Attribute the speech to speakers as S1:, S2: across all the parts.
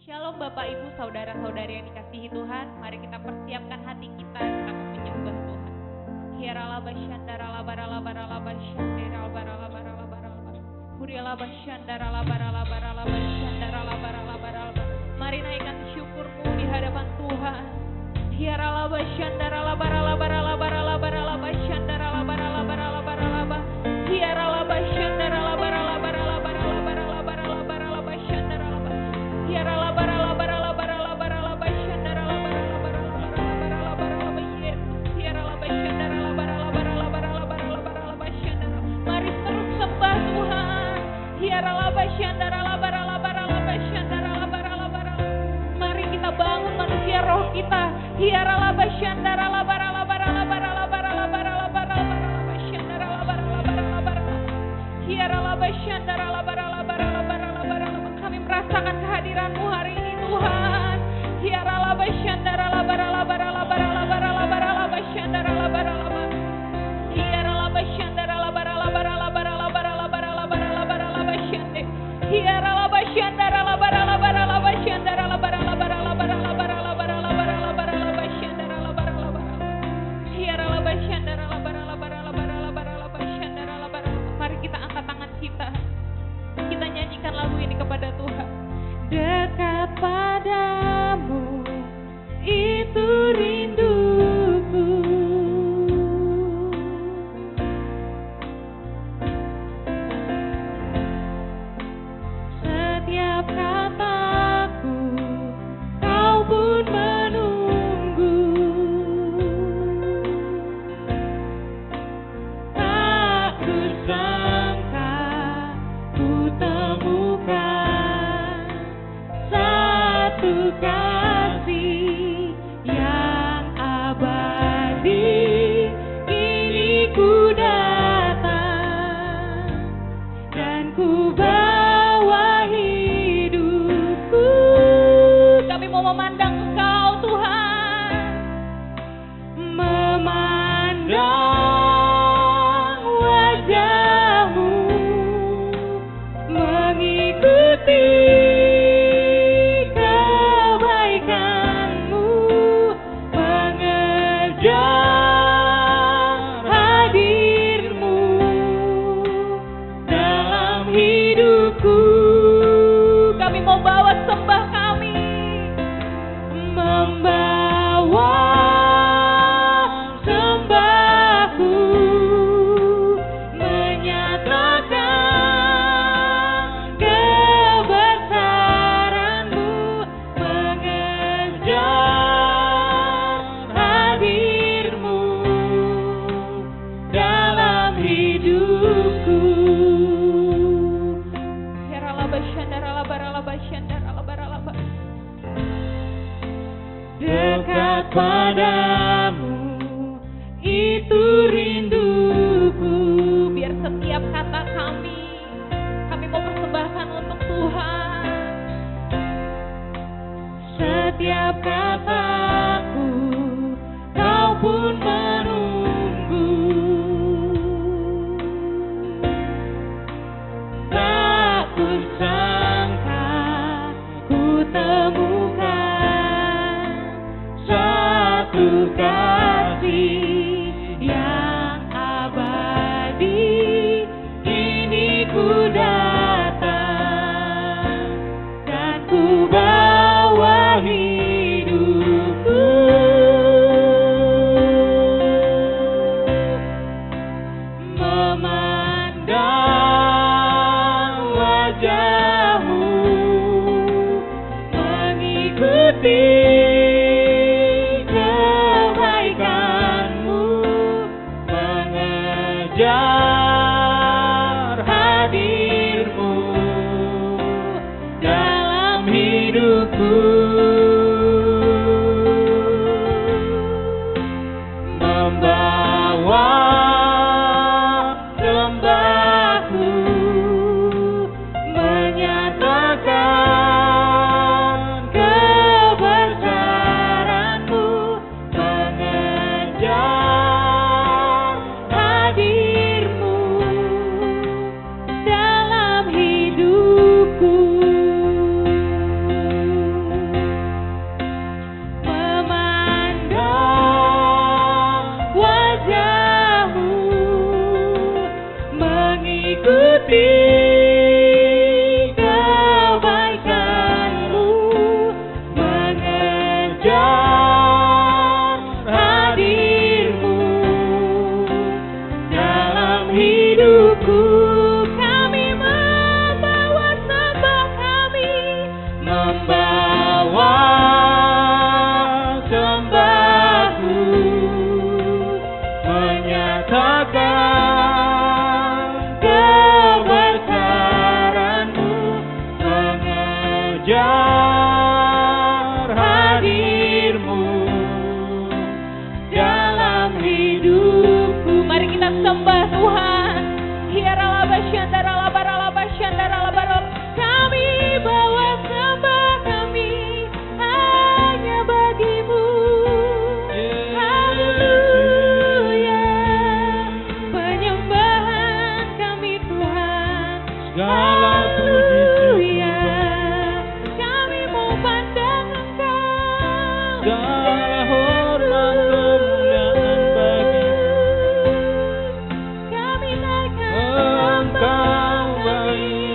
S1: Shalom Bapak Ibu Saudara-saudari yang dikasihi Tuhan. Mari kita persiapkan hati kita mau menyembah Tuhan. Hiaralaba syandara labara labara laba syandara labara labara labara labara. Hurialaba syandara labara labara laba syandara labara labara labara. Mari naikkan syukurmu di hadapan Tuhan. Hiaralaba syandara labara labara labara labara laba syandara labara labara labara laba. Hiaralaba syandara labara labara labara labara labara labara laba syandara laba. Hiaralaba mari kita bangun manusia roh kita. Hiaralaba syandara labara labara labara labara labara labara labara syandara labara labara labara. Hiaralaba syandara labara labara labara labara. Kami merasakan kehadiran-Mu hari ini Tuhan. Hiaralaba syandara labara labara labara labara labara labara syandara labara labara. Hiaralaba syandara labara labara labara labara labara labara labara labara syande. Hiaralaba syandara labara labara labara syandara labara labara labara labara labara labara labara labara syandara labara labara. Hiaralaba syandara labara labara labara labara labara syandara labara. Mari kita angkat tangan kita. Kita nyanyikan lagu ini kepada Tuhan. Dekat padamu itu rinduku. Setiap kataku kau pun menunggu. Tak kusangka ku temukan satu kasih yang abadi. Kini ku datang dan ku bawa hidupku. Kami mau memandang Engkau Tuhan, memandang wajah-Mu, mengikuti kebaikan-Mu, mengejar hadir-Mu dalam hidupku. Kami mau bawa sembah kami, kebaikan-Mu, mengejar hadir-Mu dalam hidupku. Kami membawa sembah, kami membawa sembahku, menyatakan kebesaran-Mu, mengejar hadir-Mu dalam hidupku. Mari kita sembah Tuhan. Kami bawa sembah kami hanya bagi-Mu. Haleluya. Penyembahan kami Tuhan. Haleluya. Kami mau pandang Engkau.
S2: Segala hormat kemuliaan bagi-Mu.
S1: Kami naikkan
S2: Engkau baik.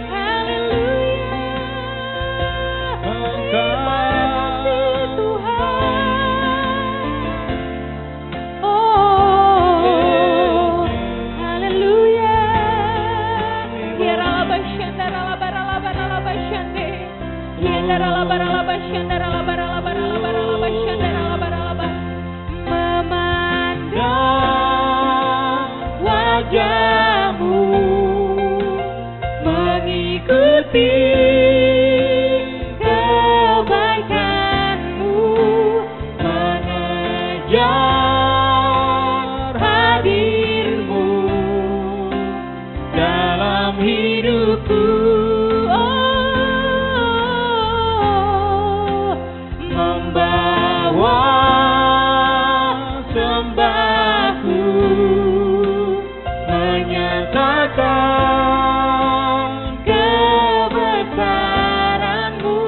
S1: haleluya.
S2: Engkau
S1: Kasih Tuhan. Oh, haleluya. Memandang wajah-Mu, mengikuti kebaikan-Mu, mengejar hadir-Mu dalam hidupku. Oh, membawa sembahku, menyatakan kebesaran-Mu,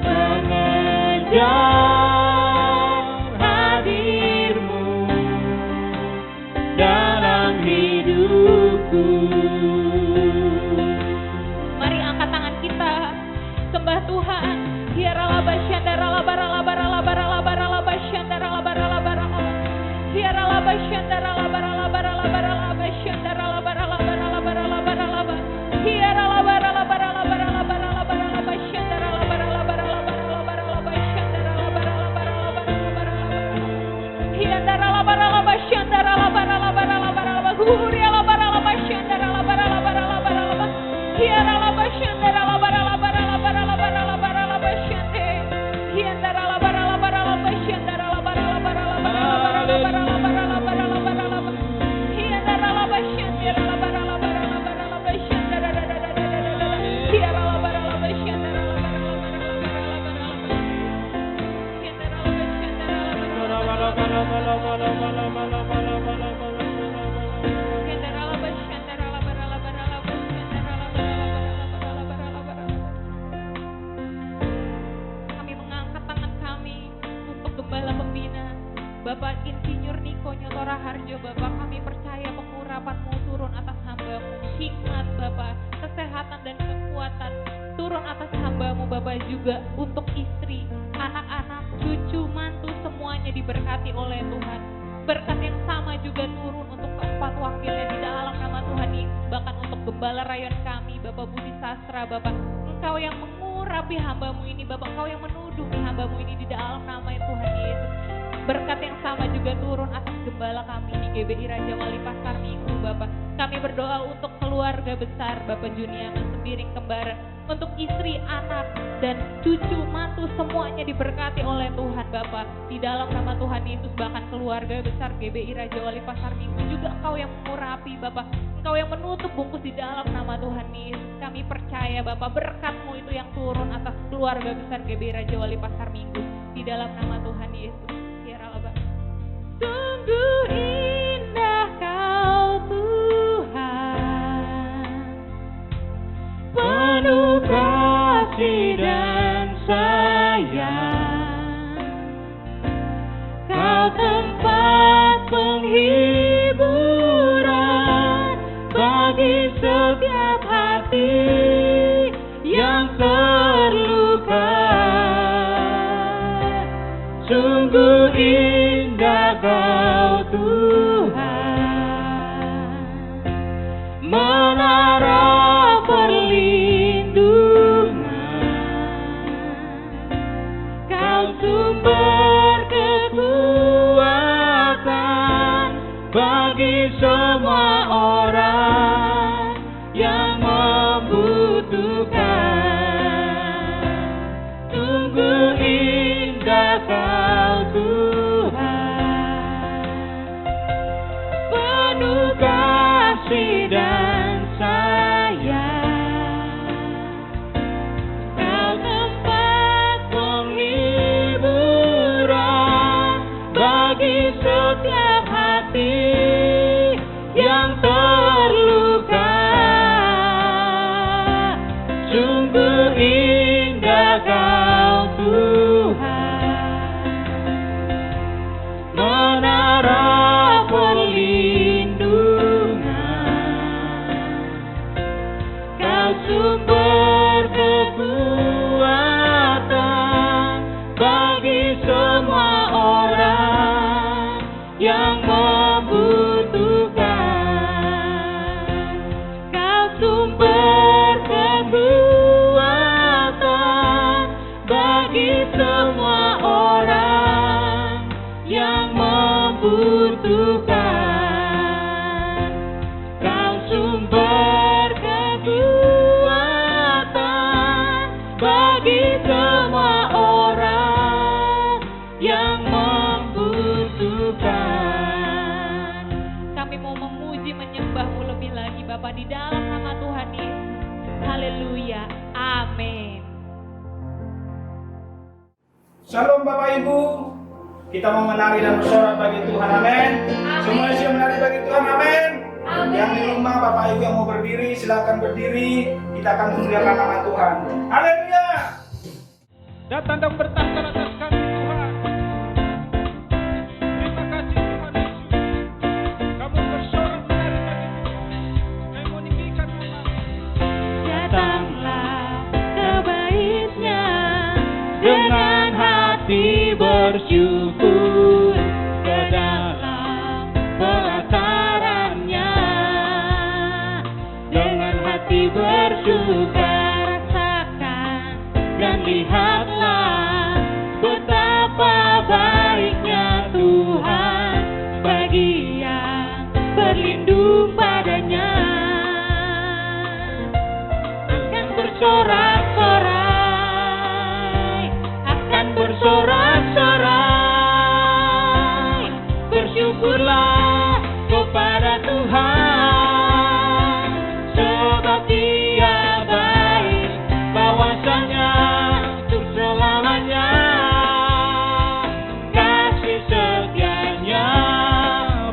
S1: mengejar hadir-Mu dalam hidupku. Mari angkat tangan kita, sembah Tuhan. Kami mengangkat tangan kami untuk Gembala Pembina Bapak Insinyur Niko Nyotora Harjo. Bapak, kami percaya pengurapan-Mu turun atas hamba-Mu, hikmat Bapak, kesehatan dan kekuatan turun atas hamba-Mu Bapak, juga untuk istri, anak-anak, cucu, mantu, semuanya diberkati oleh Tuhan. Berkat yang sama juga turun untuk keempat wakilnya di dalam nama Tuhan Yesus. Bahkan untuk Gembala Rayon kami Bapak Budi Sastra Bapak, Engkau yang mengurapi hamba-Mu ini Bapak, Engkau yang menuduhi hamba-Mu ini di dalam nama Tuhan Yesus. Berkat yang sama juga turun atas gembala kami di GBI Raja Wali Pasar Minggu Bapak. Kami berdoa untuk keluarga besar Bapak Juniaman Sembiring Kembaran, untuk istri, anak, dan cucu, mantu, semuanya diberkati oleh Tuhan Bapak. Di dalam nama Tuhan Yesus, bahkan keluarga besar GBI Raja Wali Pasar Minggu juga Engkau yang mengurapi Bapak, Engkau yang menutup bungkus di dalam nama Tuhan Yesus. Kami percaya Bapak, berkat-Mu itu yang turun atas keluarga besar GBI Raja Wali Pasar Minggu di dalam nama Tuhan Yesus. Sungguh indah Kau Tuhan, penuh kasih dan sayang. Kau tempat penghiburan bagi bagi setiap hati yang terluka. Sungguh indah Kau Tuhan, menara perlindungan. Kau sumber kekuatan bagi semua orang yang membutuhkan. Sungguh indah Kau Tuhan, penuh kasih dan sayang. Kau tempat penghiburan bagi setiap hati yang terluka. Sungguh indah Kau Tuhan, menara perlindungan. Kau sumber kekuatan bagi semua orang yang membutuhkan. Kau sumber kekuatan bagi semua orang yang membutuhkan. Kau sumber kekuatan bagi semua orang yang membutuhkan. Kami mau memuji menyembah-Mu lebih lagi Bapa di dalam nama Tuhan Yesus. Haleluya. Amin.
S3: Shalom Bapak Ibu, kita mau menari dan bersorak bagi Tuhan, amin. Semua siap menari bagi Tuhan, amin. Yang di rumah Bapak Ibu yang mau berdiri, silakan berdiri. Kita akan memuliakan nama Tuhan. Haleluya.
S2: Datang dan bertahta atas kami Tuhan. Terima kasih Tuhan Yesus. Kamu bersorak menari bagi Tuhan. Kami meninggikan nama-Mu.
S1: Datanglah ke Bait-Nya dengan hati bersyukur ke dalam pelataran-Nya. Dengan hati bersuka rasakan dan lihatlah betapa baiknya Tuhan bagi yang berlindung padanya. Akan bersorak-sorai, akan bersorak-sorai, bersyukurlah kepada Tuhan, sebab Dia baik, bahwasanya untuk selamanya kasih setianya.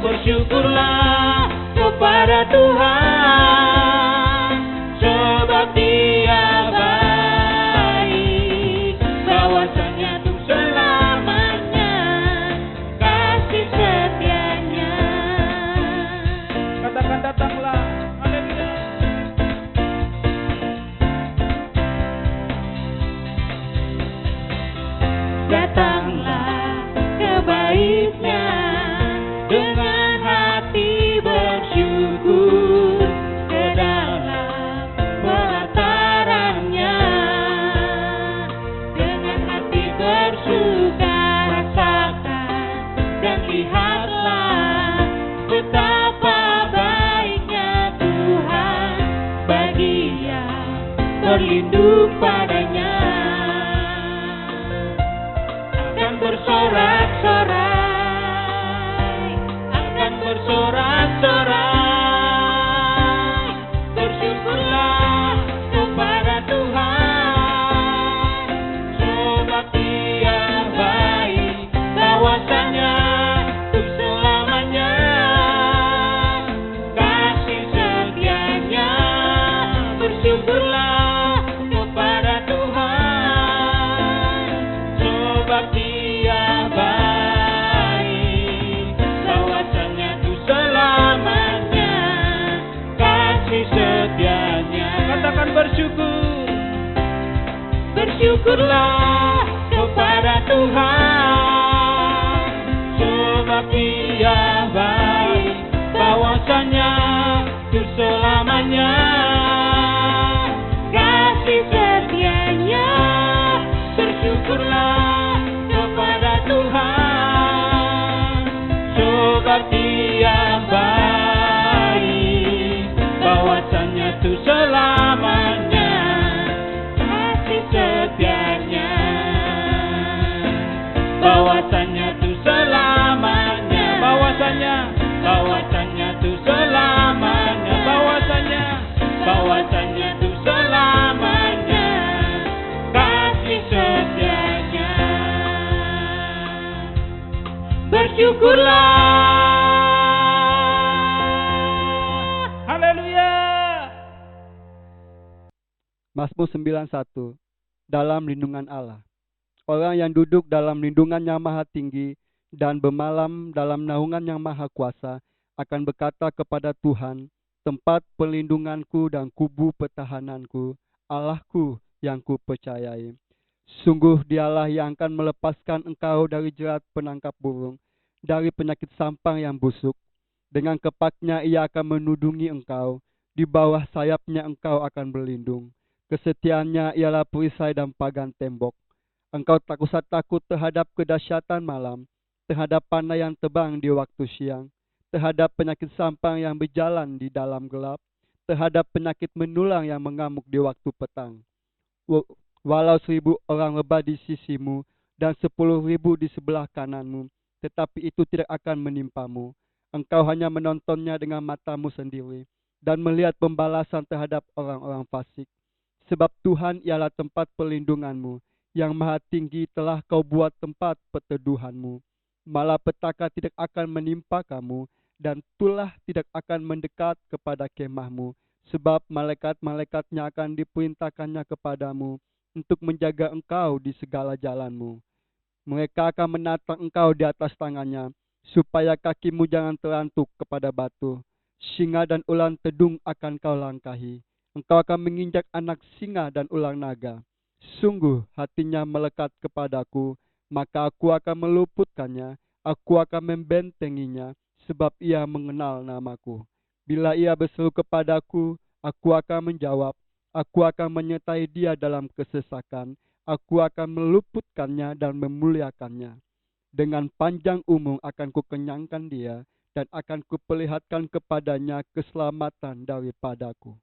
S1: Bersyukurlah kepada Tuhan, sebab Dia baik, bahwasanya untuk selamanya kasih setianya.
S2: Katakan datanglah. Haleluya.
S1: Datanglah ke Bait-Nya dengan hati bersyukur ke dalam pelataran-Nya. Dengan hati bersuka rasakan dan lihatlah betapa baiknya Tuhan bagi yang berlindung padanya. Akan bersorak-sorai, akan bersorak-sorai, bersyukurlah kepada Tuhan, sebab Dia baik, bahwasanya untuk selamanya kasih setianya. Bersyukurlah kepada
S4: Bersyukurlah kepada Tuhan, sebab Dia baik, bahwasanya itu selamanya. Kasih setianya, bersyukurlah kepada Tuhan, sebab Dia baik, bahwasanya itu selamanya. Kasih setianya, bahwasanya itu selamanya, bahwasanya itu selamanya, bahwasanya itu selamanya. Kasih setianya, bersyukurlah.
S2: Haleluya.
S5: Mazmur 91. Dalam lindungan Allah. Orang yang duduk dalam lindungan yang maha tinggi dan bermalam dalam naungan yang maha kuasa akan berkata kepada Tuhan, tempat perlindunganku dan kubu pertahananku, Allahku yang kupercayai. Sungguh Dialah yang akan melepaskan engkau dari jerat penangkap burung, dari penyakit sampang yang busuk. Dengan kepaknya Ia akan menudungi engkau, di bawah sayapnya engkau akan berlindung. Kesetiaannya ialah perisai dan pagan tembok. Engkau tak usah takut terhadap kedahsyatan malam, terhadap panah yang terbang di waktu siang, terhadap penyakit sampang yang berjalan di dalam gelap, terhadap penyakit menular yang mengamuk di waktu petang. Walau 1,000 orang rebah di sisimu dan 10,000 di sebelah kananmu, tetapi itu tidak akan menimpamu. Engkau hanya menontonnya dengan matamu sendiri dan melihat pembalasan terhadap orang-orang fasik. Sebab Tuhan ialah tempat perlindunganmu, yang maha tinggi telah kau buat tempat perteduhanmu. Malapetaka tidak akan menimpa kamu, dan tulah tidak akan mendekat kepada kemahmu, sebab malaikat-malaikatnya akan diperintahkannya kepadamu untuk menjaga engkau di segala jalanmu. Mereka akan menatang engkau di atas tangannya, supaya kakimu jangan terantuk kepada batu. Singa dan ular tedung akan kau langkahi. Engkau akan menginjak anak singa dan ular naga. Sungguh hatinya melekat kepadaku, maka aku akan meluputkannya, aku akan membentenginya, sebab ia mengenal namaku. Bila ia berseru kepadaku, aku akan menjawab, aku akan menyertai dia dalam kesesakan, aku akan meluputkannya dan memuliakannya. Dengan panjang umur akan kukenyangkan dia, dan akan kuperlihatkan kepadanya keselamatan daripadaku.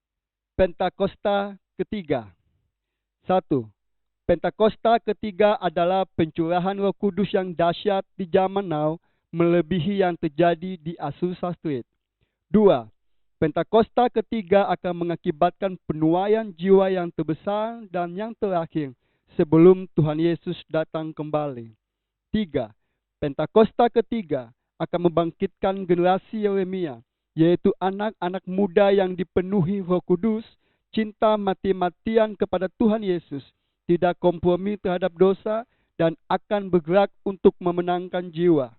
S5: Pentakosta ketiga. 1. Pentakosta ketiga adalah pencurahan Roh Kudus yang dahsyat di zaman now, melebihi yang terjadi di Azusa Street. 2. Pentakosta ketiga akan mengakibatkan penuaian jiwa yang terbesar dan yang terakhir sebelum Tuhan Yesus datang kembali. 3. Pentakosta ketiga akan membangkitkan generasi Yeremia, yaitu anak-anak muda yang dipenuhi Roh Kudus, cinta mati-matian kepada Tuhan Yesus, tidak kompromi terhadap dosa, dan akan bergerak untuk memenangkan jiwa.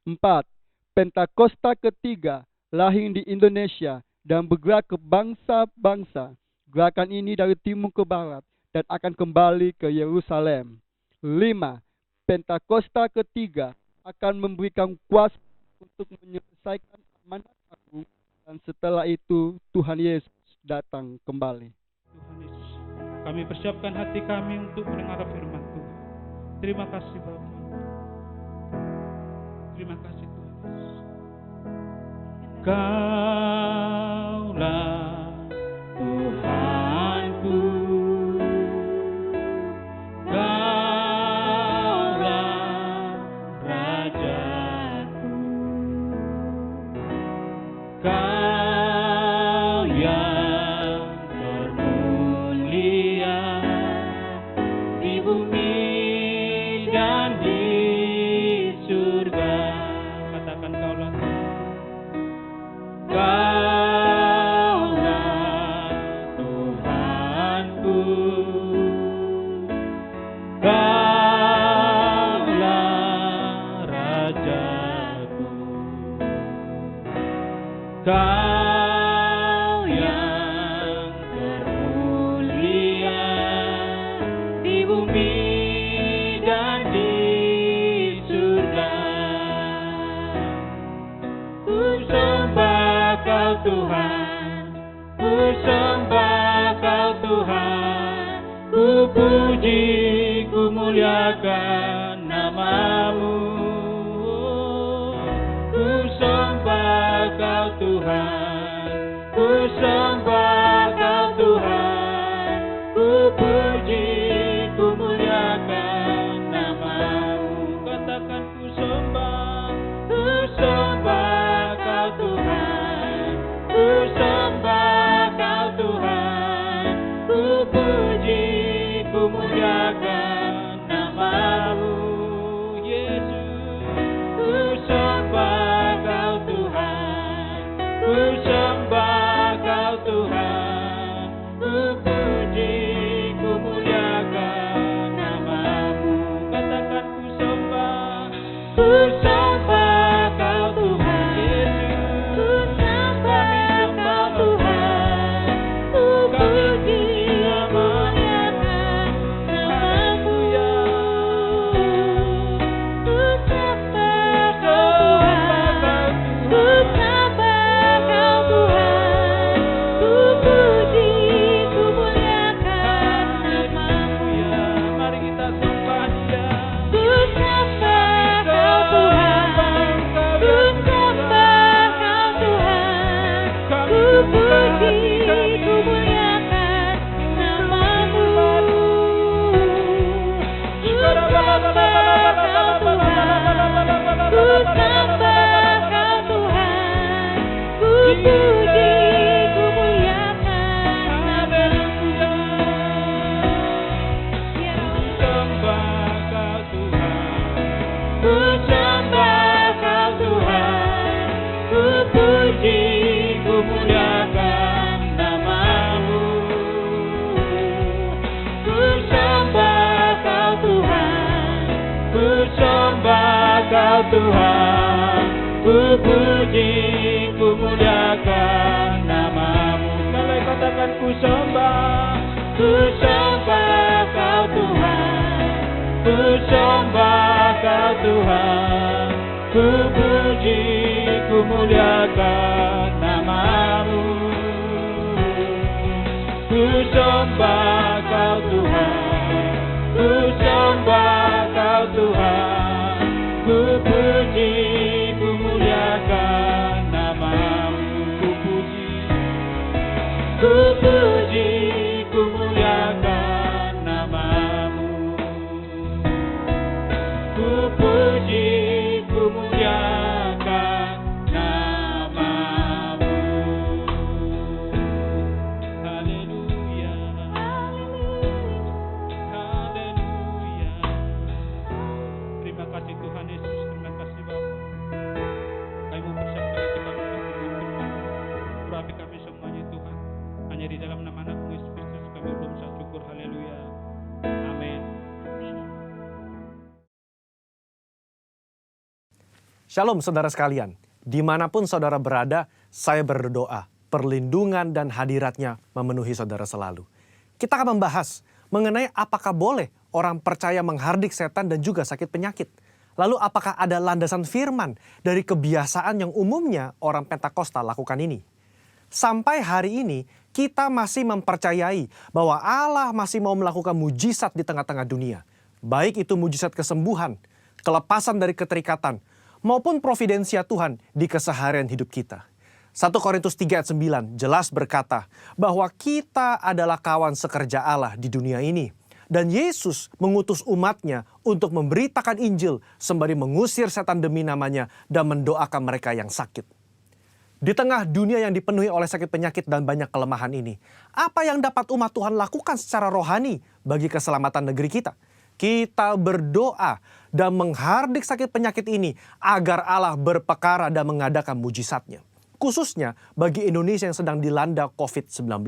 S5: 4. Pentakosta ketiga lahir di Indonesia dan bergerak ke bangsa-bangsa. Gerakan ini dari timur ke barat dan akan kembali ke Yerusalem. 5. Pentakosta ketiga akan memberikan kuasa untuk menyelesaikan amanat agung, dan setelah itu Tuhan Yesus datang kembali.
S2: Tuhan Yesus, kami persiapkan hati kami untuk mendengar firman Tuhan. Terima kasih Bapa. Terima kasih Tuhan Yesus.
S4: Kaulah Tuhanku, Kaulah Rajaku, Kau yang termulia di bumi dan di surga.
S2: Katakan kaulah
S4: Kau ku sembah Kau Tuhan, ku puji, ku muliakan nama-Mu. Ku sembah Kau Tuhan, ku sembah Kau Tuhan, ku puji, ku muliakan nama-Mu. Katakan ku sembah Kau Tuhan, ku sembah Kau Tuhan, ku puji, ku muliakan nama-Mu. Yesus, ku sembah Kau Tuhan, ku sembah Kau Tuhan, ku puji, ku muliakan nama-Mu. Katakan ku sembah Kau Tuhan. Yesus,
S1: Ku sembah Kau Tuhan, ku puji, muliakan nama-Mu. Ku sembah Kau Tuhan, ku sembah Kau Tuhan, ku puji, ku muliakan nama-Mu.
S4: Mari kita sembah Dia.
S1: Ku sembah Kau Tuhan, ku sembah Kau Tuhan, ku puji, ku muliakan nama-Mu. Ku sembah Kau Tuhan, ku sembah Kau Tuhan, ku puji, ku muliakan nama-Mu. Ya
S4: Sembah Kau Tuhan,
S1: Ku sembah Kau Tuhan, ku puji, ku muliakan nama-Mu. Ku sembah Kau Tuhan, ku sembah Kau Tuhan, ku puji, ku muliakan nama-Mu.
S4: Sekali katakan ku sembah.
S1: Ku sembah Kau Tuhan,
S4: Ku sembah Kau Tuhan, ku puji, ku muliakan nama-Mu. Ku sembah Kau Tuhan, ku sembah Kau Tuhan, ku puji, ku muliakan nama-Mu. Ku puji, ku muliakan nama-Mu. Ku puji, ku muliakan nama-Mu. Haleluya. Haleluya. Terima kasih Tuhan Yesus, terima kasih Bapa. Kami mau bersaksi kita firman. Urapi kami semuanya Tuhan. Hanya di dalam nama anak-Mu Yesus Kristus kami berdoa syukur. Haleluya. Amin.
S6: Shalom saudara sekalian, dimanapun saudara berada, saya berdoa, perlindungan dan hadiratnya memenuhi saudara selalu. Kita akan membahas mengenai apakah boleh orang percaya menghardik setan dan juga sakit penyakit. Lalu apakah ada landasan firman dari kebiasaan yang umumnya orang Pentakosta lakukan ini? Sampai hari ini kita masih mempercayai bahwa Allah masih mau melakukan mujizat di tengah-tengah dunia. Baik itu mujizat kesembuhan, kelepasan dari keterikatan, maupun providensia Tuhan di keseharian hidup kita. 1 Korintus 3 ayat 9 jelas berkata bahwa kita adalah kawan sekerja Allah di dunia ini. Dan Yesus mengutus umatnya untuk memberitakan Injil sembari mengusir setan demi namanya dan mendoakan mereka yang sakit. Di tengah dunia yang dipenuhi oleh sakit penyakit dan banyak kelemahan ini, apa yang dapat umat Tuhan lakukan secara rohani bagi keselamatan negeri kita? Kita berdoa dan menghardik sakit penyakit ini agar Allah berpekara dan mengadakan mujizatnya. Khususnya bagi Indonesia yang sedang dilanda COVID-19.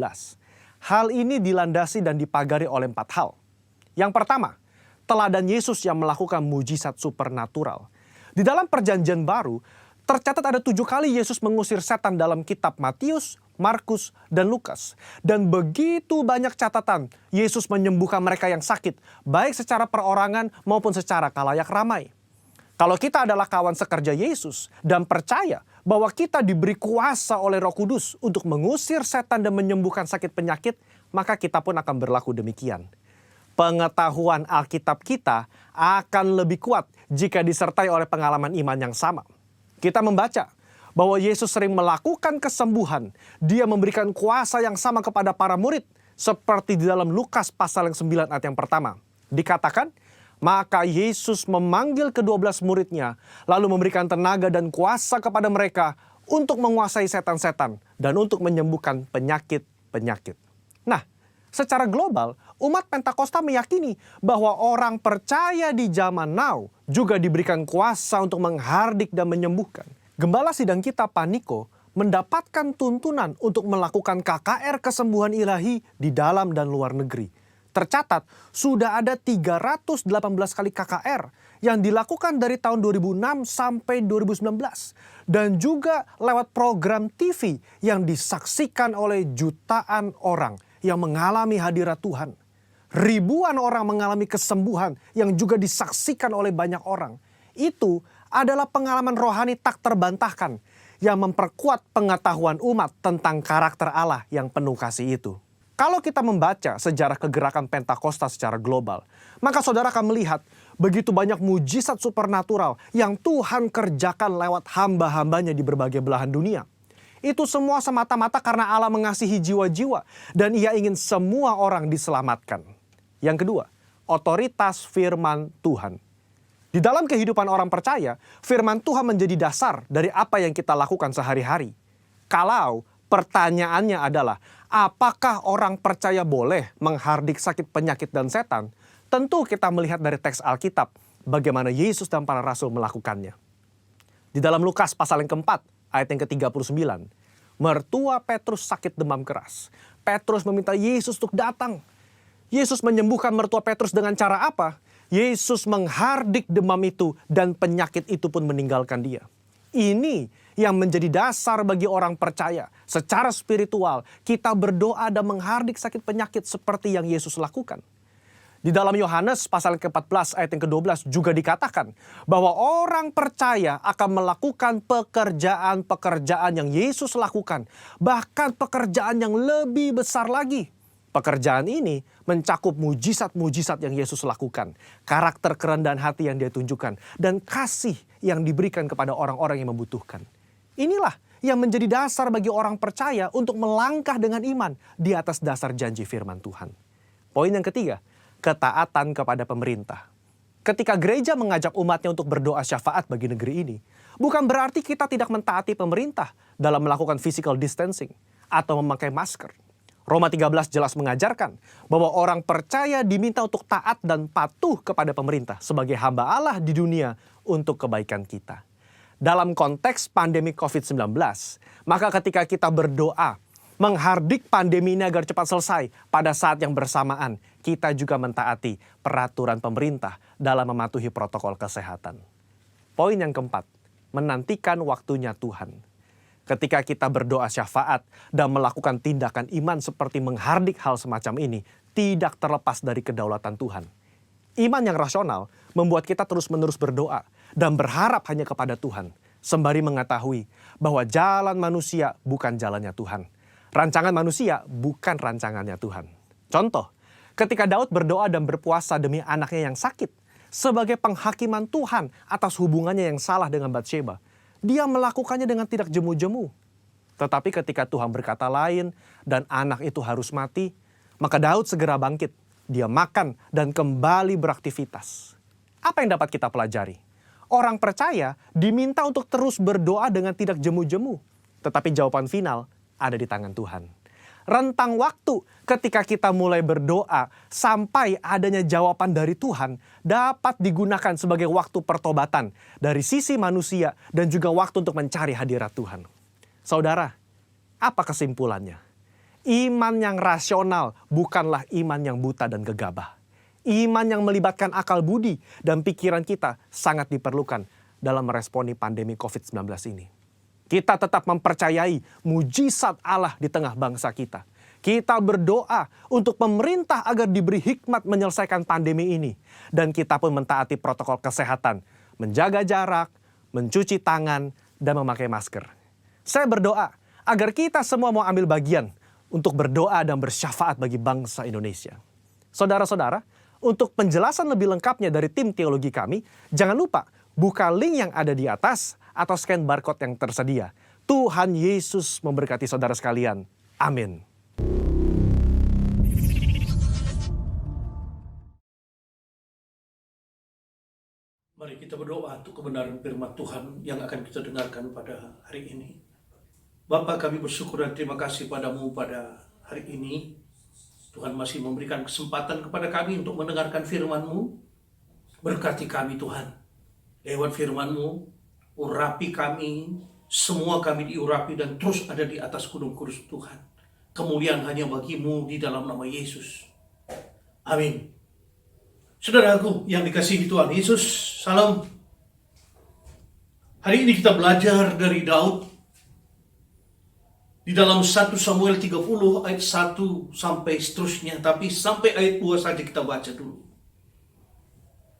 S6: Hal ini dilandasi dan dipagari oleh 4 hal. Yang pertama, teladan Yesus yang melakukan mujizat supernatural. Di dalam perjanjian baru, tercatat ada 7 kali Yesus mengusir setan dalam kitab Matius, Markus, dan Lukas. Dan begitu banyak catatan Yesus menyembuhkan mereka yang sakit, baik secara perorangan maupun secara khalayak ramai. Kalau kita adalah kawan sekerja Yesus dan percaya bahwa kita diberi kuasa oleh Roh Kudus untuk mengusir setan dan menyembuhkan sakit penyakit, maka kita pun akan berlaku demikian. Pengetahuan Alkitab kita akan lebih kuat jika disertai oleh pengalaman iman yang sama. Kita membaca bahwa Yesus sering melakukan kesembuhan. Dia memberikan kuasa yang sama kepada para murid, seperti di dalam Lukas pasal yang 9 ayat yang pertama. Dikatakan, maka Yesus memanggil ke-12 muridnya, lalu memberikan tenaga dan kuasa kepada mereka untuk menguasai setan-setan dan untuk menyembuhkan penyakit-penyakit. Nah, secara global, umat Pentakosta meyakini bahwa orang percaya di zaman now juga diberikan kuasa untuk menghardik dan menyembuhkan. Gembala sidang kita, Pak Niko, mendapatkan tuntunan untuk melakukan KKR kesembuhan ilahi di dalam dan luar negeri. Tercatat, sudah ada 318 kali KKR yang dilakukan dari tahun 2006 sampai 2019. Dan juga lewat program TV yang disaksikan oleh jutaan orang yang mengalami hadirat Tuhan. Ribuan orang mengalami kesembuhan yang juga disaksikan oleh banyak orang. Itu adalah pengalaman rohani tak terbantahkan yang memperkuat pengetahuan umat tentang karakter Allah yang penuh kasih itu. Kalau kita membaca sejarah kegerakan Pentakosta secara global, maka saudara akan melihat begitu banyak mujizat supernatural yang Tuhan kerjakan lewat hamba-hambanya di berbagai belahan dunia. Itu semua semata-mata karena Allah mengasihi jiwa-jiwa dan Ia ingin semua orang diselamatkan. Yang kedua, otoritas firman Tuhan. Di dalam kehidupan orang percaya, firman Tuhan menjadi dasar dari apa yang kita lakukan sehari-hari. Kalau pertanyaannya adalah, apakah orang percaya boleh menghardik sakit penyakit dan setan? Tentu kita melihat dari teks Alkitab bagaimana Yesus dan para rasul melakukannya. Di dalam Lukas pasal yang keempat, ayat yang ke-39, mertua Petrus sakit demam keras. Petrus meminta Yesus untuk datang. Yesus menyembuhkan mertua Petrus dengan cara apa? Yesus menghardik demam itu dan penyakit itu pun meninggalkan dia. Ini yang menjadi dasar bagi orang percaya. Secara spiritual, kita berdoa dan menghardik sakit penyakit seperti yang Yesus lakukan. Di dalam Yohanes pasal ke-14 ayat yang ke-12 juga dikatakan bahwa orang percaya akan melakukan pekerjaan-pekerjaan yang Yesus lakukan. Bahkan pekerjaan yang lebih besar lagi. Pekerjaan ini mencakup mujizat-mujizat yang Yesus lakukan. Karakter kerendahan hati yang Dia tunjukkan. Dan kasih yang diberikan kepada orang-orang yang membutuhkan. Inilah yang menjadi dasar bagi orang percaya untuk melangkah dengan iman di atas dasar janji firman Tuhan. Poin yang ketiga, ketaatan kepada pemerintah. Ketika gereja mengajak umatnya untuk berdoa syafaat bagi negeri ini, bukan berarti kita tidak mentaati pemerintah dalam melakukan physical distancing atau memakai masker. Roma 13 jelas mengajarkan bahwa orang percaya diminta untuk taat dan patuh kepada pemerintah sebagai hamba Allah di dunia untuk kebaikan kita. Dalam konteks pandemi COVID-19, maka ketika kita berdoa menghardik pandemi ini agar cepat selesai, pada saat yang bersamaan kita juga mentaati peraturan pemerintah dalam mematuhi protokol kesehatan. Poin yang keempat, menantikan waktunya Tuhan. Ketika kita berdoa syafaat dan melakukan tindakan iman seperti menghardik hal semacam ini, tidak terlepas dari kedaulatan Tuhan. Iman yang rasional membuat kita terus-menerus berdoa dan berharap hanya kepada Tuhan, sembari mengetahui bahwa jalan manusia bukan jalannya Tuhan. Rancangan manusia bukan rancangannya Tuhan. Contoh, ketika Daud berdoa dan berpuasa demi anaknya yang sakit, sebagai penghakiman Tuhan atas hubungannya yang salah dengan Batsheba, dia melakukannya dengan tidak jemu-jemu. Tetapi ketika Tuhan berkata lain dan anak itu harus mati, maka Daud segera bangkit. Dia makan dan kembali beraktivitas. Apa yang dapat kita pelajari? Orang percaya diminta untuk terus berdoa dengan tidak jemu-jemu. Tetapi jawaban final ada di tangan Tuhan. Rentang waktu ketika kita mulai berdoa sampai adanya jawaban dari Tuhan dapat digunakan sebagai waktu pertobatan dari sisi manusia dan juga waktu untuk mencari hadirat Tuhan. Saudara, apa kesimpulannya? Iman yang rasional bukanlah iman yang buta dan gegabah. Iman yang melibatkan akal budi dan pikiran kita sangat diperlukan dalam meresponi pandemi COVID-19 ini. Kita tetap mempercayai mujizat Allah di tengah bangsa kita. Kita berdoa untuk pemerintah agar diberi hikmat menyelesaikan pandemi ini. Dan kita pun mentaati protokol kesehatan, menjaga jarak, mencuci tangan, dan memakai masker. Saya berdoa agar kita semua mau ambil bagian untuk berdoa dan bersyafaat bagi bangsa Indonesia. Saudara-saudara, untuk penjelasan lebih lengkapnya dari tim teologi kami, jangan lupa buka link yang ada di atas atau scan barcode yang tersedia. Tuhan Yesus memberkati saudara sekalian. Amin.
S7: Mari kita berdoa untuk kebenaran firman Tuhan yang akan kita dengarkan pada hari ini. Bapa, kami bersyukur dan terima kasih padamu pada hari ini. Tuhan masih memberikan kesempatan kepada kami untuk mendengarkan firman-Mu. Berkati kami Tuhan. Lewat firman-Mu, urapi kami, semua kami diurapi dan terus ada di atas gunung kudus Tuhan. Kemuliaan hanya bagi-Mu di dalam nama Yesus. Amin. Saudaraku yang dikasihi Tuhan Yesus, salam. Hari ini kita belajar dari Daud di dalam 1 Samuel 30 ayat 1 sampai seterusnya, tapi sampai ayat 2 saja kita baca dulu.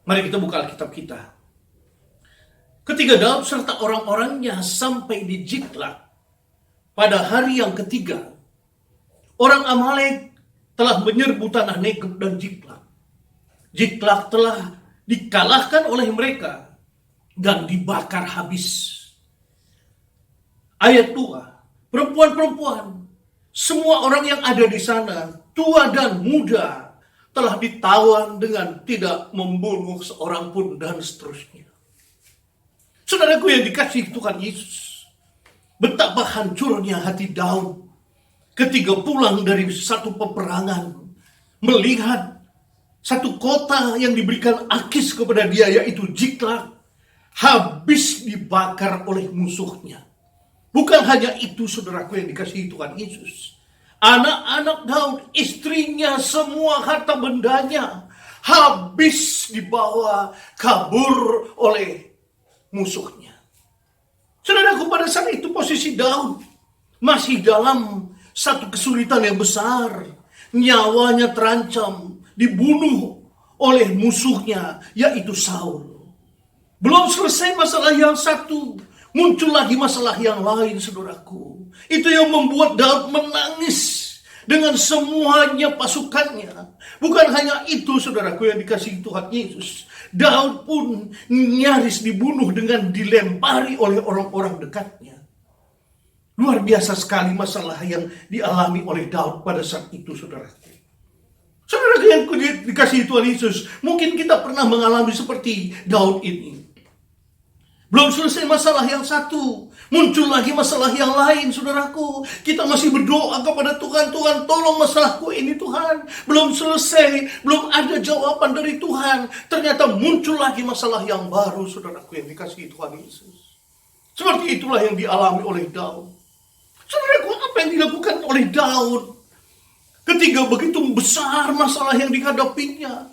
S7: Mari kita buka Alkitab kita. Ketika Daud serta orang-orangnya sampai di Ziklag pada hari yang ketiga, orang Amalek telah menyerbu tanah Negeb dan Ziklag. Ziklag telah dikalahkan oleh mereka dan dibakar habis. Ayat 2, perempuan-perempuan, semua orang yang ada di sana, tua dan muda, telah ditawan dengan tidak membunuh seorang pun dan seterusnya. Saudaraku yang dikasihi Tuhan Yesus, betapa hancurnya hati Daud ketika pulang dari satu peperangan, melihat satu kota yang diberikan Akis kepada dia, yaitu Ziklag, habis dibakar oleh musuhnya. Bukan hanya itu, saudaraku yang dikasihi Tuhan Yesus. Anak-anak Daud, istrinya, semua harta bendanya habis dibawa kabur oleh musuhnya. Saudaraku, pada saat itu posisi Daud masih dalam satu kesulitan yang besar. Nyawanya terancam, dibunuh oleh musuhnya, yaitu Saul. Belum selesai masalah yang satu, muncul lagi masalah yang lain, saudaraku. Itu yang membuat Daud menangis dengan semuanya pasukannya. Bukan hanya itu, saudaraku yang dikasihi Tuhan Yesus. Daud pun nyaris dibunuh dengan dilempari oleh orang-orang dekatnya. Luar biasa sekali masalah yang dialami oleh Daud pada saat itu, saudaraku. Saudara yang dikasihi Tuhan Yesus, mungkin kita pernah mengalami seperti Daud ini. Belum selesai masalah yang satu, muncul lagi masalah yang lain, saudaraku. Kita masih berdoa kepada Tuhan, Tuhan tolong masalahku ini Tuhan. Belum selesai, belum ada jawaban dari Tuhan. Ternyata muncul lagi masalah yang baru, saudaraku yang dikasihi Tuhan Yesus. Seperti itulah yang dialami oleh Daud. Saudaraku, apa yang dilakukan oleh Daud ketika begitu besar masalah yang dihadapinya?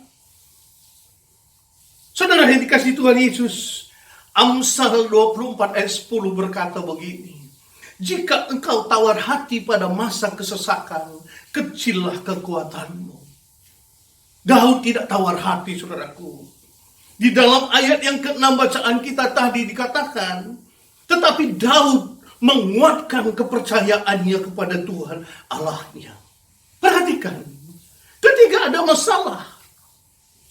S7: Saudara yang dikasihi Tuhan Yesus, Amsal 24 ayat 10 berkata begini, jika engkau tawar hati pada masa kesesakan, kecillah kekuatanmu. Daud tidak tawar hati, saudaraku. Di dalam ayat yang ke-6 bacaan kita tadi dikatakan, tetapi Daud menguatkan kepercayaannya kepada Tuhan Allahnya. Perhatikan, ketika ada masalah,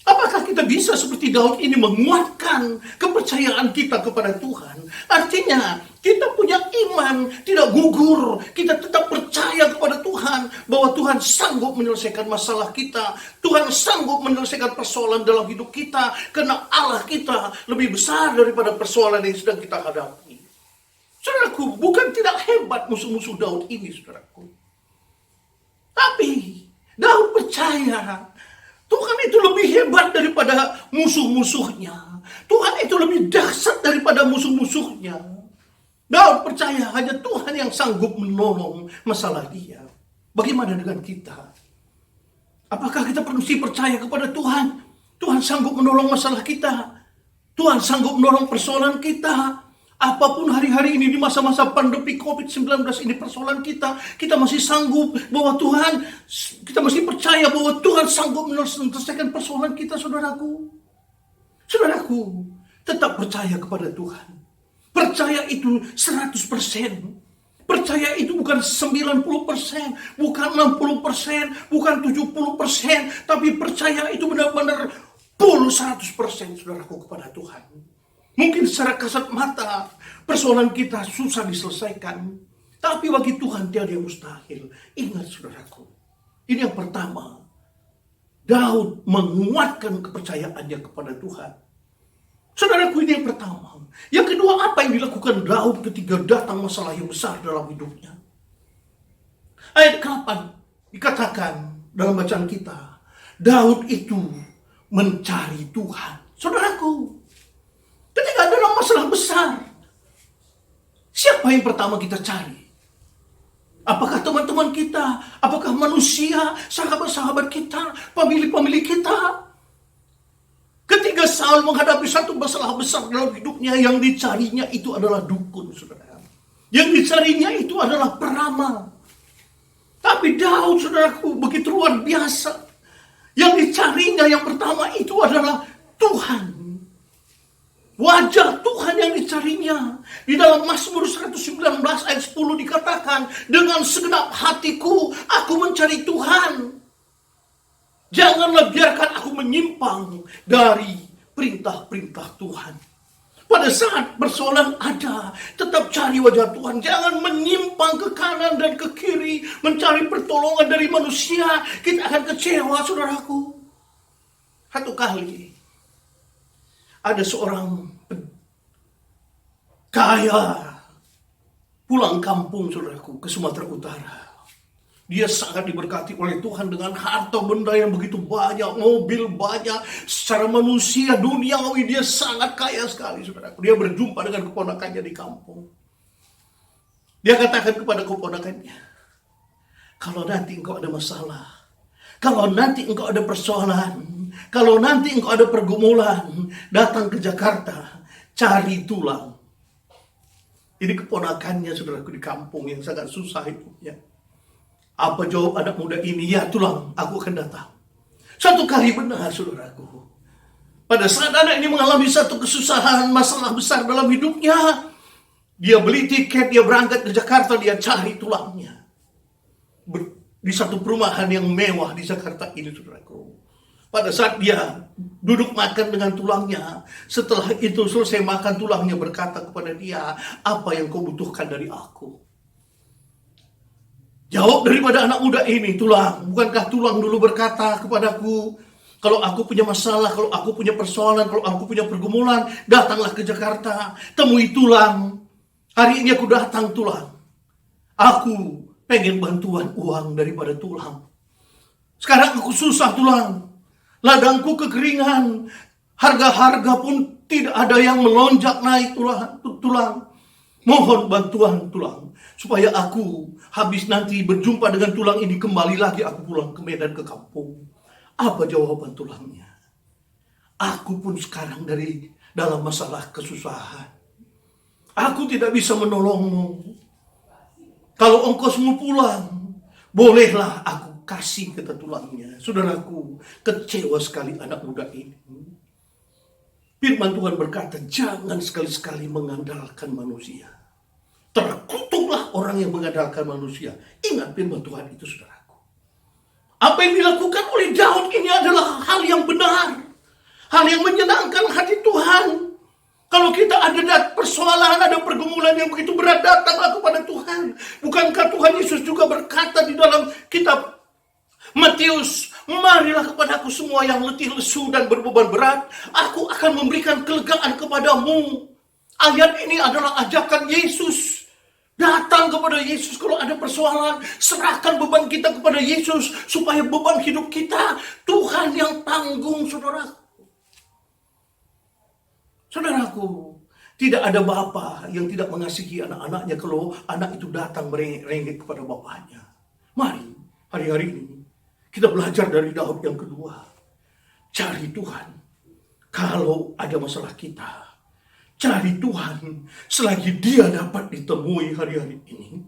S7: apakah kita bisa seperti Daud ini menguatkan kepercayaan kita kepada Tuhan? Artinya, kita punya iman, tidak gugur. Kita tetap percaya kepada Tuhan, bahwa Tuhan sanggup menyelesaikan masalah kita. Tuhan sanggup menyelesaikan persoalan dalam hidup kita, karena Allah kita lebih besar daripada persoalan yang sedang kita hadapi. Saudaraku, bukan tidak hebat musuh-musuh Daud ini, saudaraku. Tapi, Daud percaya Tuhan itu lebih hebat daripada musuh-musuhnya. Tuhan itu lebih dahsyat daripada musuh-musuhnya. Daud percaya hanya Tuhan yang sanggup menolong masalah dia. Bagaimana dengan kita? Apakah kita perlu percaya kepada Tuhan? Tuhan sanggup menolong masalah kita. Tuhan sanggup menolong persoalan kita. Apapun hari-hari ini di masa-masa pandemi COVID-19 ini persoalan kita masih sanggup bahwa Tuhan, kita masih percaya bahwa Tuhan sanggup menyelesaikan persoalan kita, saudaraku. Saudaraku, tetap percaya kepada Tuhan. Percaya itu 100%. Percaya itu bukan 90%, bukan 60%, bukan 70%, tapi percaya itu benar-benar full 100% saudaraku kepada Tuhan. Mungkin secara kasat mata persoalan kita susah diselesaikan, tapi bagi Tuhan tiada yang mustahil. Ingat saudaraku, ini yang pertama, Daud menguatkan kepercayaannya kepada Tuhan. Saudaraku, ini yang pertama. Yang kedua, apa yang dilakukan Daud ketika datang masalah yang besar dalam hidupnya? Ayat ke-8 dikatakan dalam bacaan kita, Daud itu mencari Tuhan. Saudaraku, ketika dalam masalah besar, siapa yang pertama kita cari? Apakah teman-teman kita? Apakah manusia, sahabat-sahabat kita, pemilih-pemilih kita? Ketika Saul menghadapi satu masalah besar dalam hidupnya, yang dicarinya itu adalah dukun, saudara. Yang dicarinya itu adalah peramal. Tapi Daud, saudaraku, begitu luar biasa. Yang dicarinya yang pertama itu adalah Tuhan. Wajah Tuhan yang dicarinya. Di dalam Mazmur 119 ayat 10 dikatakan, dengan segenap hatiku aku mencari Tuhan. Janganlah biarkan aku menyimpang dari perintah-perintah Tuhan. Pada saat persoalan ada, tetap cari wajah Tuhan. Jangan menyimpang ke kanan dan ke kiri, mencari pertolongan dari manusia. Kita akan kecewa, saudaraku. Satu kali, ada seorang kaya pulang kampung, saudaraku, ke Sumatera Utara. Dia sangat diberkati oleh Tuhan dengan harta benda yang begitu banyak, mobil banyak. Secara manusia, duniawi, dia sangat kaya sekali, saudaraku. Dia berjumpa dengan keponakannya di kampung. Dia katakan kepada keponakannya, kalau nanti engkau ada masalah, kalau nanti engkau ada persoalan, kalau nanti engkau ada pergumulan, datang ke Jakarta, cari tulang. Ini keponakannya, saudaraku, di kampung yang sangat susah hidupnya. Apa jawab anak muda ini? Ya tulang, aku akan datang. Satu kali benar, saudaraku. Pada saat anak ini mengalami satu kesusahan, masalah besar dalam hidupnya, dia beli tiket, dia berangkat ke Jakarta, dia cari tulangnya. Di satu perumahan yang mewah di Jakarta ini, saudaraku. Pada saat dia duduk makan dengan tulangnya, setelah itu selesai makan, tulangnya berkata kepada dia, apa yang kau butuhkan dari aku? Jawab daripada anak muda ini, tulang. Bukankah tulang dulu berkata kepadaku, kalau aku punya masalah, kalau aku punya persoalan, kalau aku punya pergumulan, datanglah ke Jakarta, temui tulang. Hari ini aku datang, tulang. Aku pengen bantuan uang daripada tulang. Sekarang aku susah, tulang. Ladangku kekeringan. Harga-harga pun tidak ada yang melonjak naik, tulang. Mohon bantuan, tulang. Supaya aku habis nanti berjumpa dengan tulang ini, kembali lagi aku pulang ke Medan, ke kampung. Apa jawaban tulangnya? Aku pun sekarang dalam masalah kesusahan. Aku tidak bisa menolongmu. Kalau engkau semua pulang, bolehlah aku kasih, kata tulangnya. Saudaraku, kecewa sekali anak muda ini. Firman Tuhan berkata, jangan sekali-sekali mengandalkan manusia. Terkutuklah orang yang mengandalkan manusia. Ingat firman Tuhan itu, saudaraku. Apa yang dilakukan oleh Daud ini adalah hal yang benar. Hal yang menyenangkan hati Tuhan. Kalau kita ada persoalan, ada pergumulan yang begitu berat, datanglah kepada Tuhan. Bukankah Tuhan Yesus juga berkata di dalam kitab Matius, marilah kepadaku semua yang letih, lesu, dan berbeban berat. Aku akan memberikan kelegaan kepadamu. Ayat ini adalah ajakan Yesus. Datang kepada Yesus kalau ada persoalan. Serahkan beban kita kepada Yesus. Supaya beban hidup kita Tuhan yang tanggung, saudaraku. Saudaraku, tidak ada bapa yang tidak mengasihi anak-anaknya kalau anak itu datang merengek kepada bapaknya. Mari, hari-hari ini kita belajar dari Daud yang kedua. Cari Tuhan kalau ada masalah kita. Cari Tuhan selagi dia dapat ditemui hari-hari ini.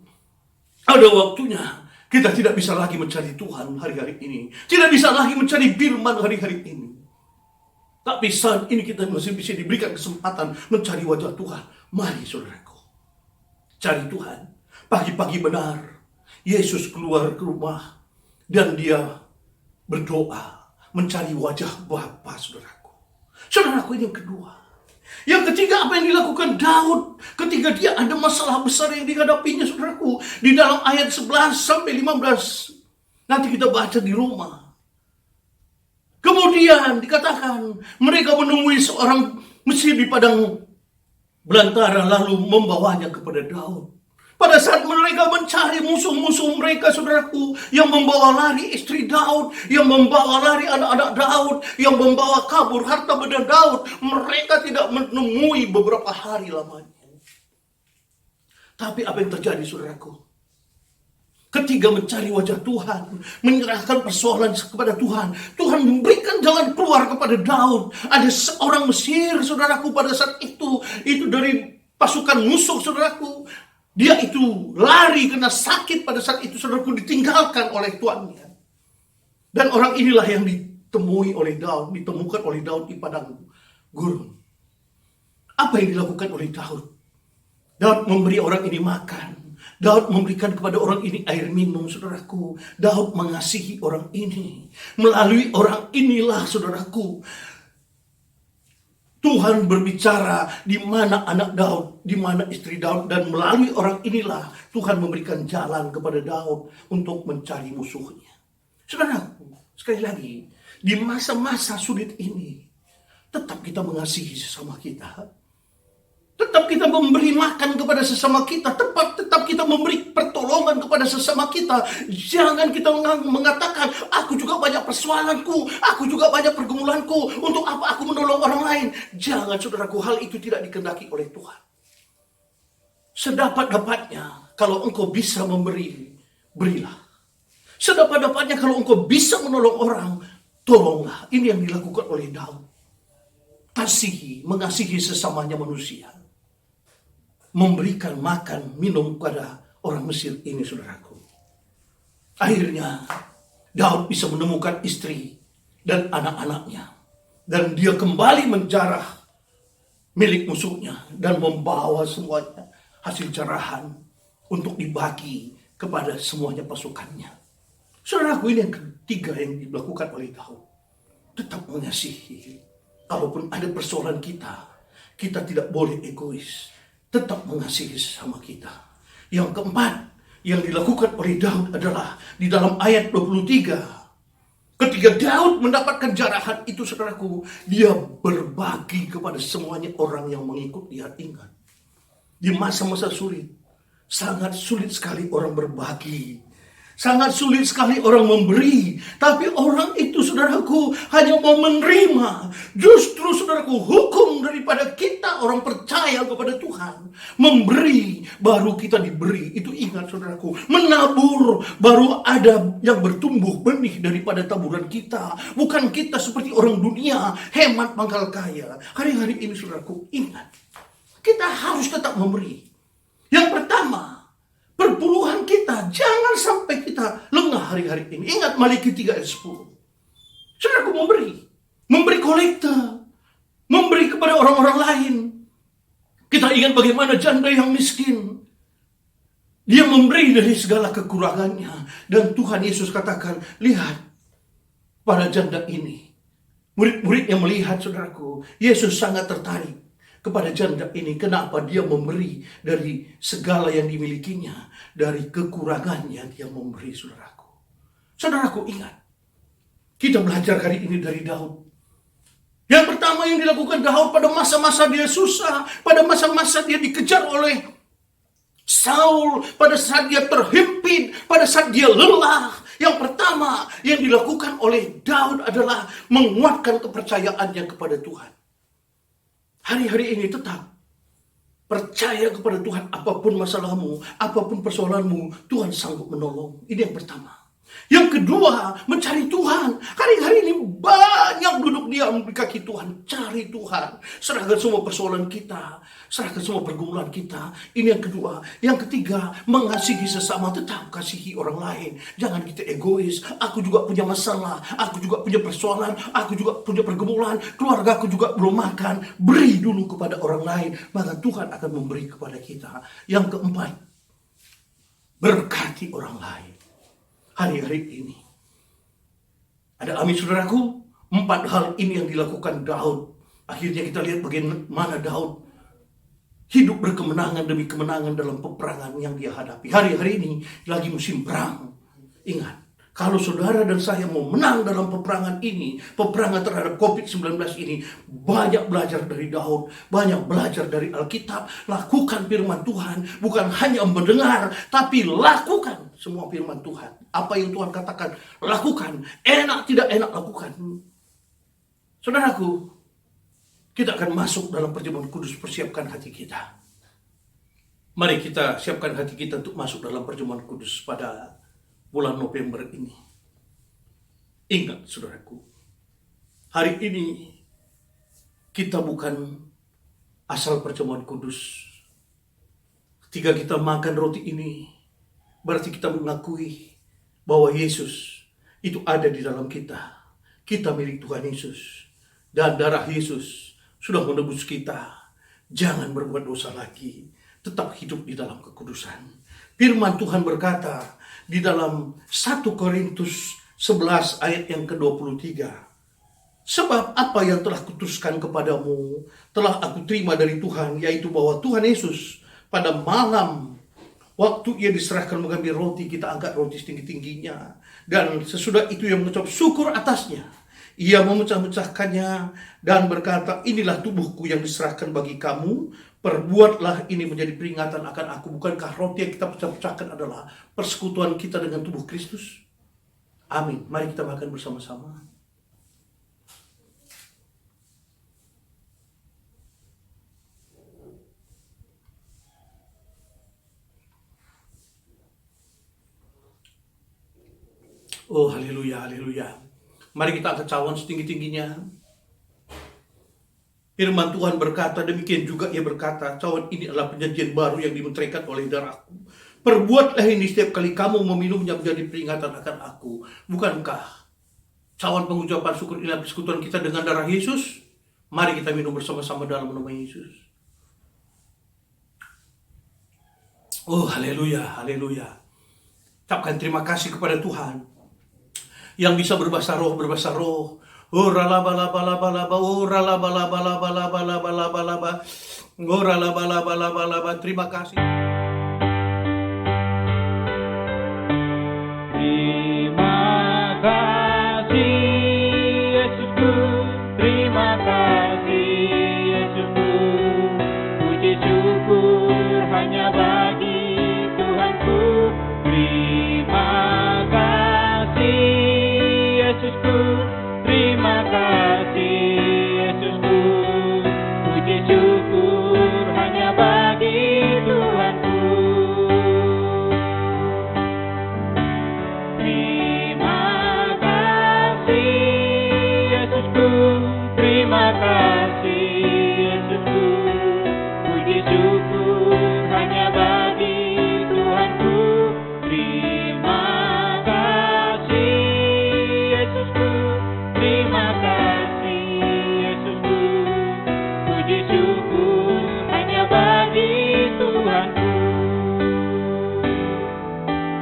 S7: Ada waktunya kita tidak bisa lagi mencari Tuhan hari-hari ini. Tidak bisa lagi mencari firman hari-hari ini. Tapi saat ini kita masih bisa diberikan kesempatan mencari wajah Tuhan. Mari, saudaraku, cari Tuhan. Pagi-pagi benar, Yesus keluar ke rumah dan dia berdoa mencari wajah Bapa, saudaraku. Saudaraku, ini yang kedua. Yang ketiga, apa yang dilakukan Daud ketika dia ada masalah besar yang dihadapinya, saudaraku. Di dalam ayat 11 sampai 15. Nanti kita baca di rumah. Kemudian dikatakan mereka menemui seorang Mesir di padang belantara lalu membawanya kepada Daud. Pada saat mereka mencari musuh-musuh mereka, saudaraku, yang membawa lari istri Daud, yang membawa lari anak-anak Daud, yang membawa kabur harta benda Daud, mereka tidak menemui beberapa hari lamanya. Tapi apa yang terjadi, saudaraku? Ketika mencari wajah Tuhan, menyerahkan persoalan kepada Tuhan, Tuhan memberikan jalan keluar kepada Daud. Ada seorang Mesir, saudaraku, pada saat itu dari pasukan musuh, saudaraku. Dia itu lari karena sakit pada saat itu, saudaraku, ditinggalkan oleh tuannya. Dan orang inilah yang ditemukan oleh Daud di padang gurun. Apa yang dilakukan oleh Daud? Daud memberi orang ini makan. Daud memberikan kepada orang ini air minum, saudaraku. Daud mengasihi orang ini. Melalui orang inilah, saudaraku, Tuhan berbicara di mana anak Daud, di mana istri Daud, dan melalui orang inilah Tuhan memberikan jalan kepada Daud untuk mencari musuhnya. Saudaraku, sekali lagi, di masa-masa sulit ini, tetap kita mengasihi sesama kita. Tetap kita memberi makan kepada sesama kita. Tetap kita memberi pertolongan kepada sesama kita. Jangan kita mengatakan, aku juga banyak persoalanku, aku juga banyak pergumulanku, untuk apa aku menolong orang lain. Jangan, saudaraku, hal itu tidak dikehendaki oleh Tuhan. Sedapat-dapatnya, kalau engkau bisa memberi, berilah. Sedapat-dapatnya, kalau engkau bisa menolong orang, tolonglah. Ini yang dilakukan oleh Daud. Mengasihi sesamanya manusia. Memberikan makan, minum kepada orang Mesir ini, saudaraku. Akhirnya Daud bisa menemukan istri dan anak-anaknya. Dan dia kembali menjarah milik musuhnya dan membawa semuanya hasil jarahan untuk dibagi kepada semuanya pasukannya. Saudaraku, ini yang ketiga yang dilakukan oleh Daud. Tetap mengasihi. Kalaupun ada persoalan kita tidak boleh egois. Tetap mengasihi sesama kita. Yang keempat yang dilakukan oleh Daud adalah di dalam ayat 23. Ketika Daud mendapatkan jarahan itu, saudaraku, dia berbagi kepada semuanya orang yang mengikut dia. Ingat, di masa-masa sulit, sangat sulit sekali orang berbagi. Sangat sulit sekali orang memberi. Tapi orang itu, saudaraku, hanya mau menerima. Justru, saudaraku, hukum daripada kita orang percaya kepada Tuhan. Memberi, baru kita diberi. Itu ingat, saudaraku. Menabur, baru ada yang bertumbuh benih daripada taburan kita. Bukan kita seperti orang dunia, hemat pangkal kaya. Hari-hari ini, saudaraku, ingat. Kita harus tetap memberi. Yang pertama, perpuluhan kita, jangan sampai kita lengah hari-hari ini. Ingat Maliki 3 ayat 10. Saudaraku, memberi kolekta, memberi kepada orang-orang lain. Kita ingat bagaimana janda yang miskin. Dia memberi dari segala kekurangannya. Dan Tuhan Yesus katakan, lihat pada janda ini. Murid-murid yang melihat, saudaraku, Yesus sangat tertarik kepada janda ini. Kenapa? Dia memberi dari segala yang dimilikinya. Dari kekurangannya dia memberi, saudaraku. Saudaraku, ingat. Kita belajar hari ini dari Daud. Yang pertama yang dilakukan Daud pada masa-masa dia susah. Pada masa-masa dia dikejar oleh Saul. Pada saat dia terhimpit. Pada saat dia lelah. Yang pertama yang dilakukan oleh Daud adalah menguatkan kepercayaannya kepada Tuhan. Hari-hari ini tetap percaya kepada Tuhan. Apapun masalahmu, apapun persoalanmu, Tuhan sanggup menolong. Ini yang pertama. Yang kedua, mencari Tuhan. Hari-hari ini banyak duduk diam di kaki Tuhan. Cari Tuhan. Serahkan semua persoalan kita. Serahkan semua pergumulan kita. Ini yang kedua. Yang ketiga, mengasihi sesama. Tetap kasihi orang lain. Jangan kita egois. Aku juga punya masalah. Aku juga punya persoalan. Aku juga punya pergumulan. Keluarga aku juga belum makan. Beri dulu kepada orang lain. Maka Tuhan akan memberi kepada kita. Yang keempat, berkati orang lain. Hari-hari ini. Ada amin saudaraku, 4 hal ini yang dilakukan Daud. Akhirnya kita lihat bagaimana Daud hidup berkemenangan demi kemenangan dalam peperangan yang dia hadapi. Hari-hari ini lagi musim perang. Ingat, kalau saudara dan saya mau menang dalam peperangan ini, peperangan terhadap COVID-19 ini, banyak belajar dari Daud, banyak belajar dari Alkitab, lakukan firman Tuhan, bukan hanya mendengar, tapi lakukan semua firman Tuhan. Apa yang Tuhan katakan, lakukan. Enak tidak enak, lakukan. Saudaraku, kita akan masuk dalam perjamuan kudus, persiapkan hati kita. Mari kita siapkan hati kita untuk masuk dalam perjamuan kudus pada bulan November ini. Ingat saudaraku, hari ini kita bukan asal perjamuan kudus. Ketika kita makan roti ini, berarti kita mengakui bahwa Yesus itu ada di dalam kita. Kita milik Tuhan Yesus. Dan darah Yesus sudah menebus kita. Jangan berbuat dosa lagi. Tetap hidup di dalam kekudusan. Firman Tuhan berkata di dalam 1 Korintus 11 ayat yang ke-23. Sebab apa yang telah kutuskan kepadamu telah aku terima dari Tuhan, yaitu bahwa Tuhan Yesus pada malam waktu ia diserahkan mengambil roti, kita angkat roti setinggi-tingginya. Dan sesudah itu ia mengucap syukur atasnya. Ia memecah-mecahkannya dan berkata, inilah tubuhku yang diserahkan bagi kamu. Perbuatlah ini menjadi peringatan akan aku. Bukankah roti yang kita pecah-pecahkan adalah persekutuan kita dengan tubuh Kristus? Amin. Mari kita makan bersama-sama. Oh, haleluya, haleluya. Mari kita angkat cawan setinggi-tingginya. Firman Tuhan berkata, demikian juga ia berkata, cawan ini adalah perjanjian baru yang dimeteraikan oleh darahku. Perbuatlah ini setiap kali kamu meminumnya menjadi peringatan akan aku. Bukankah cawan pengucapan syukur inilah persekutuan kita dengan darah Yesus? Mari kita minum bersama-sama dalam nama Yesus. Oh, haleluya, haleluya. Ucapkan terima kasih kepada Tuhan yang bisa berbahasa roh, berbahasa roh. Oh, ralabalabalabalaba, oh, ralabalabalabalabalabalaba, oh, ralabalabalabalaba. Terima kasih.
S4: Terima kasih Yesusku, terima kasih Yesusku. Puji syukur hanya bagi Tuhanku. Terima kasih Yesusku, terima kasih Yesusku. Puji syukur hanya bagi Tuhanku. Terima kasih Yesusku, terima kasih Yesusku. Puji syukur hanya bagi Tuhanku. Terima kasih Yesusku, terima kasih Yesusku. Puji syukur hanya bagi Tuhanku.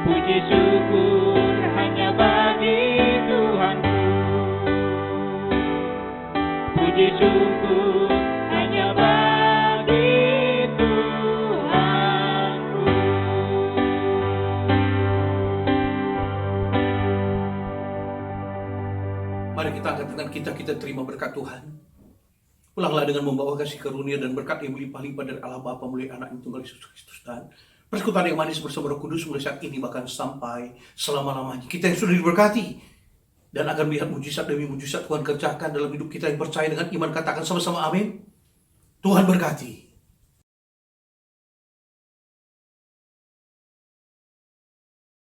S4: Puji syukur hanya bagi Tuhanku. Puji syukur hanya bagi Tuhanku.
S7: Mari kita angkat tangan kita terima berkat Tuhan. Pulanglah dengan membawa kasih karunia dan berkat yang berlimpah-limpah dari Allah Bapa melalui Anak yang tunggal Yesus Kristus, dan persekutuan yang manis bersama Roh Kudus mulai saat ini bahkan sampai selama-lamanya. Kita yang sudah diberkati dan akan melihat mujizat demi mujizat Tuhan kerjakan dalam hidup kita yang percaya dengan iman, katakan sama-sama amin. Tuhan berkati.